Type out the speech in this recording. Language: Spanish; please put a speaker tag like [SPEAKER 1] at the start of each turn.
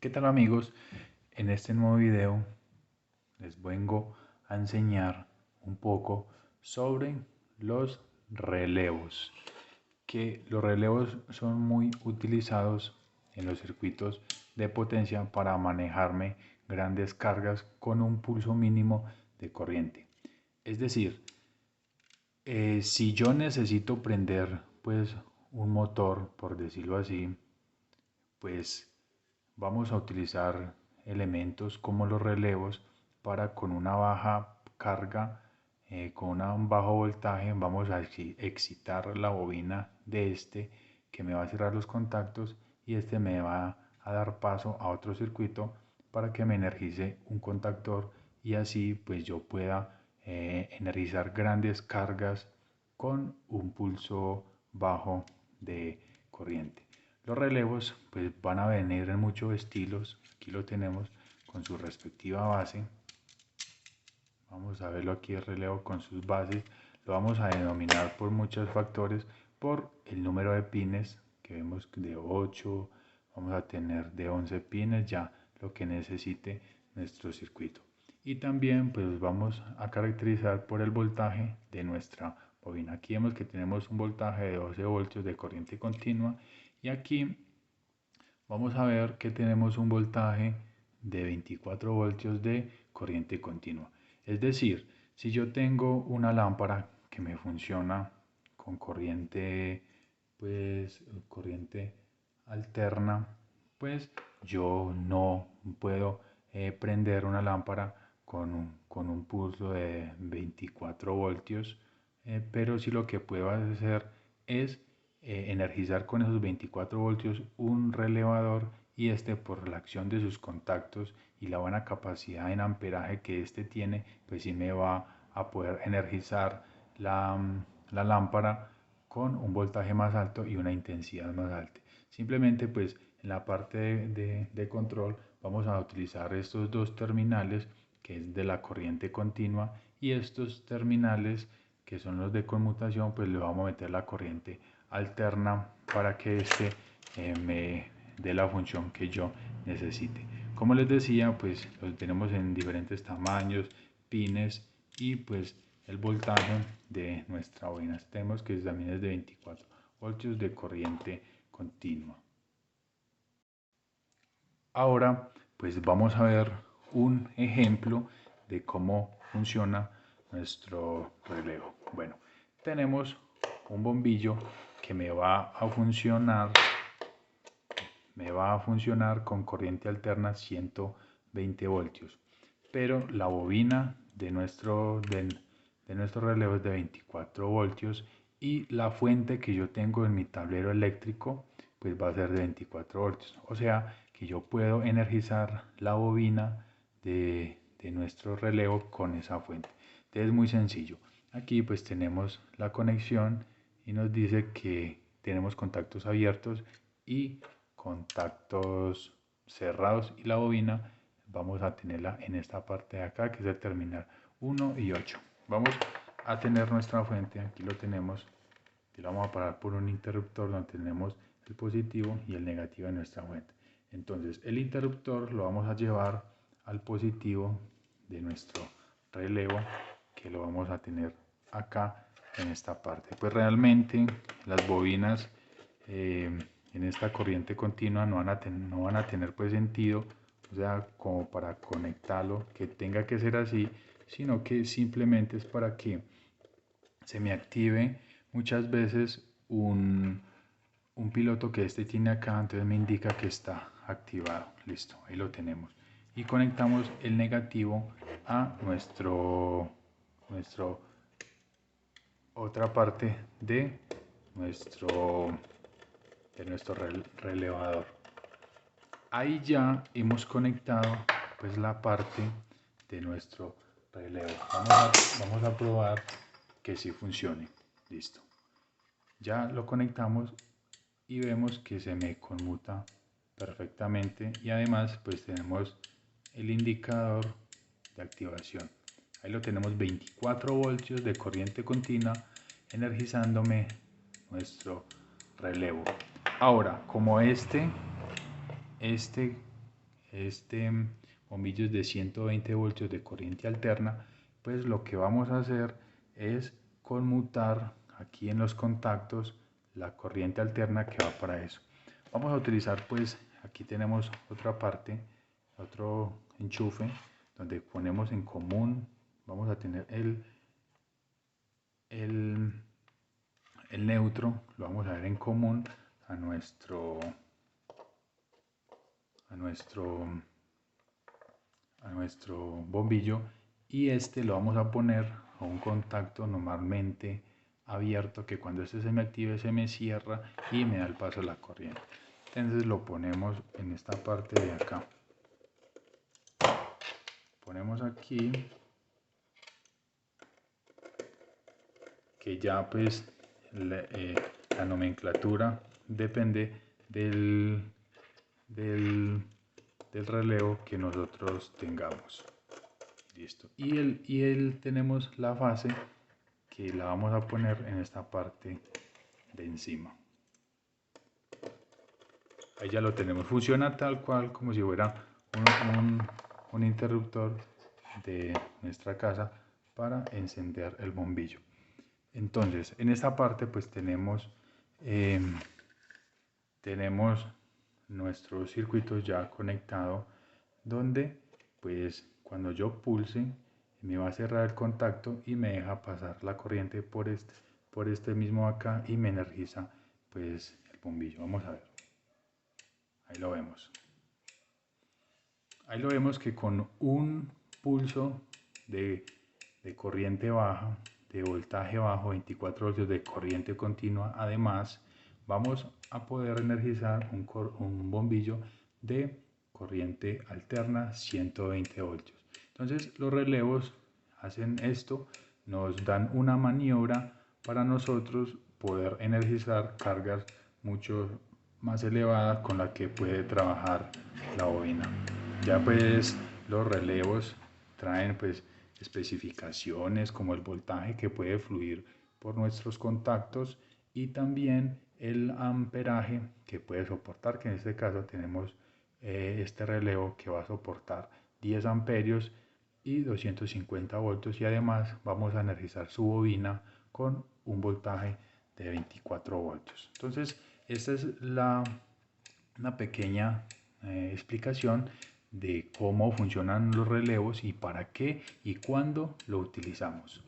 [SPEAKER 1] ¿Qué tal amigos? En este nuevo video les vengo a enseñar un poco sobre los relevos, que los relevos son muy utilizados en los circuitos de potencia para manejarme grandes cargas con un pulso mínimo de corriente. Es decir, si yo necesito prender pues un motor, por decirlo así, pues vamos a utilizar elementos como los relevos para con una baja carga, con un bajo voltaje, vamos a excitar la bobina de este que me va a cerrar los contactos y este me va a dar paso a otro circuito para que me energice un contactor y así pues yo pueda energizar grandes cargas con un pulso bajo de corriente. Los relevos pues van a venir en muchos estilos. Aquí lo tenemos con su respectiva base. Vamos a verlo aquí el relevo con sus bases. Lo vamos a denominar por muchos factores por el número de pines que vemos de 8. Vamos a tener de 11 pines, ya lo que necesite nuestro circuito. Y también pues vamos a caracterizar por el voltaje de nuestra bobina. Aquí vemos que tenemos un voltaje de 12 voltios de corriente continua y aquí vamos a ver que tenemos un voltaje de 24 voltios de corriente continua. Es decir, si yo tengo una lámpara que me funciona con corriente, pues corriente alterna, pues yo no puedo prender una lámpara con un pulso de 24 voltios, pero sí lo que puedo hacer es energizar con esos 24 voltios un relevador y este por la acción de sus contactos y la buena capacidad en amperaje que este tiene, pues sí me va a poder energizar la lámpara con un voltaje más alto y una intensidad más alta. Simplemente pues en la parte de control vamos a utilizar estos dos terminales que es de la corriente continua y estos terminales que son los de conmutación pues le vamos a meter la corriente alterna para que este me dé la función que yo necesite. Como les decía, pues los tenemos en diferentes tamaños, pines y pues el voltaje de nuestra bobina. Tenemos que también es de 24 voltios de corriente continua. Ahora pues vamos a ver un ejemplo de cómo funciona nuestro relevo. Bueno, tenemos un bombillo que me va a funcionar con corriente alterna 120 voltios, pero la bobina de nuestro relevo es de 24 voltios y la fuente que yo tengo en mi tablero eléctrico pues va a ser de 24 voltios, o sea que yo puedo energizar la bobina de nuestro relevo con esa fuente. Entonces es muy sencillo. Aquí pues tenemos la conexión y nos dice que tenemos contactos abiertos y contactos cerrados y la bobina vamos a tenerla en esta parte de acá que es el terminal 1 y 8. Vamos a tener nuestra fuente, aquí lo tenemos, y lo vamos a parar por un interruptor donde tenemos el positivo y el negativo de nuestra fuente. Entonces el interruptor lo vamos a llevar al positivo de nuestro relevo que lo vamos a tener acá en esta parte. Pues realmente las bobinas en esta corriente continua no van a tener pues sentido, o sea, como para conectarlo, que tenga que ser así, sino que simplemente es para que se me active muchas veces un piloto que este tiene acá, entonces me indica que está activado. Listo, ahí lo tenemos. Y conectamos el negativo a nuestro otra parte nuestro, de nuestro relevador. Ahí ya hemos conectado pues la parte de nuestro relevo. Vamos a probar que sí funcione. Listo. Ya lo conectamos y vemos que se me conmuta perfectamente y además pues tenemos el indicador de activación. Ahí lo tenemos, 24 voltios de corriente continua energizándome nuestro relevo. Ahora, como este bombillo es de 120 voltios de corriente alterna, pues lo que vamos a hacer es conmutar aquí en los contactos la corriente alterna que va para eso. Vamos a utilizar, pues aquí tenemos otra parte, otro enchufe donde ponemos en común. Vamos a tener el neutro, lo vamos a ver en común a nuestro bombillo, y este lo vamos a poner a un contacto normalmente abierto, que cuando este se me active se me cierra y me da el paso a la corriente. Entonces lo ponemos en esta parte de acá, ponemos aquí, que ya pues la nomenclatura depende del relevo que nosotros tengamos. Listo. Y tenemos la fase que la vamos a poner en esta parte de encima. Ahí ya lo tenemos. Funciona tal cual como si fuera un interruptor de nuestra casa para encender el bombillo. Entonces, en esta parte pues tenemos nuestro circuito ya conectado, donde pues cuando yo pulse me va a cerrar el contacto y me deja pasar la corriente por este mismo acá y me energiza pues el bombillo. Vamos a ver, ahí lo vemos. Ahí lo vemos que con un pulso de corriente baja, de voltaje bajo, 24 voltios de corriente continua, además vamos a poder energizar un bombillo de corriente alterna 120 voltios. Entonces los relevos hacen esto, nos dan una maniobra para nosotros poder energizar cargas mucho más elevadas con la que puede trabajar la bobina. Ya pues los relevos traen pues especificaciones como el voltaje que puede fluir por nuestros contactos y también el amperaje que puede soportar, que en este caso tenemos este relevo que va a soportar 10 amperios y 250 voltios, y además vamos a energizar su bobina con un voltaje de 24 voltios. Entonces esta es una pequeña explicación de cómo funcionan los relevos y para qué y cuándo lo utilizamos.